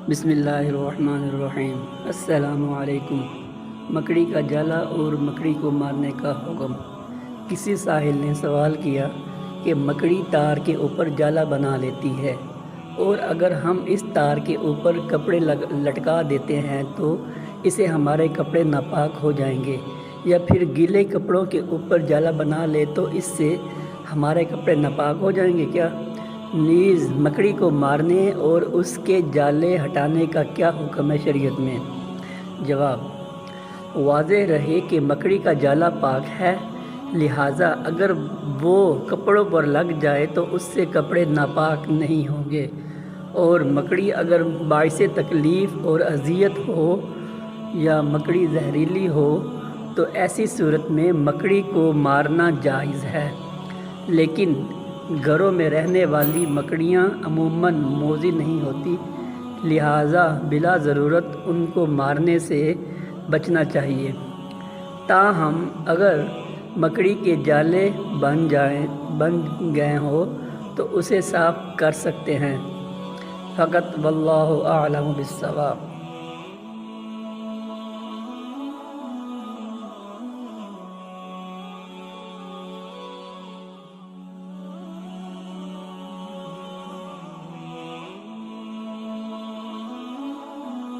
بسم اللہ الرحمن الرحیم۔ السلام علیکم۔ مکڑی کا جالا اور مکڑی کو مارنے کا حکم۔ کسی ساحل نے سوال کیا کہ مکڑی تار کے اوپر جالا بنا لیتی ہے اور اگر ہم اس تار کے اوپر کپڑے لٹکا دیتے ہیں تو اسے ہمارے کپڑے ناپاک ہو جائیں گے، یا پھر گیلے کپڑوں کے اوپر جالا بنا لے تو اس سے ہمارے کپڑے ناپاک ہو جائیں گے کیا؟ نیز مکڑی کو مارنے اور اس کے جالے ہٹانے کا کیا حکم ہے شریعت میں؟ جواب: واضح رہے کہ مکڑی کا جالا پاک ہے، لہٰذا اگر وہ کپڑوں پر لگ جائے تو اس سے کپڑے ناپاک نہیں ہوں گے، اور مکڑی اگر باعث تکلیف اور اذیت ہو یا مکڑی زہریلی ہو تو ایسی صورت میں مکڑی کو مارنا جائز ہے، لیکن گھروں میں رہنے والی مکڑیاں عموماً موذی نہیں ہوتی، لہٰذا بلا ضرورت ان کو مارنے سے بچنا چاہیے۔ تاہم اگر مکڑی کے جالے بن گئے ہوں تو اسے صاف کر سکتے ہیں۔ فقط واللہ اعلم بالصواب۔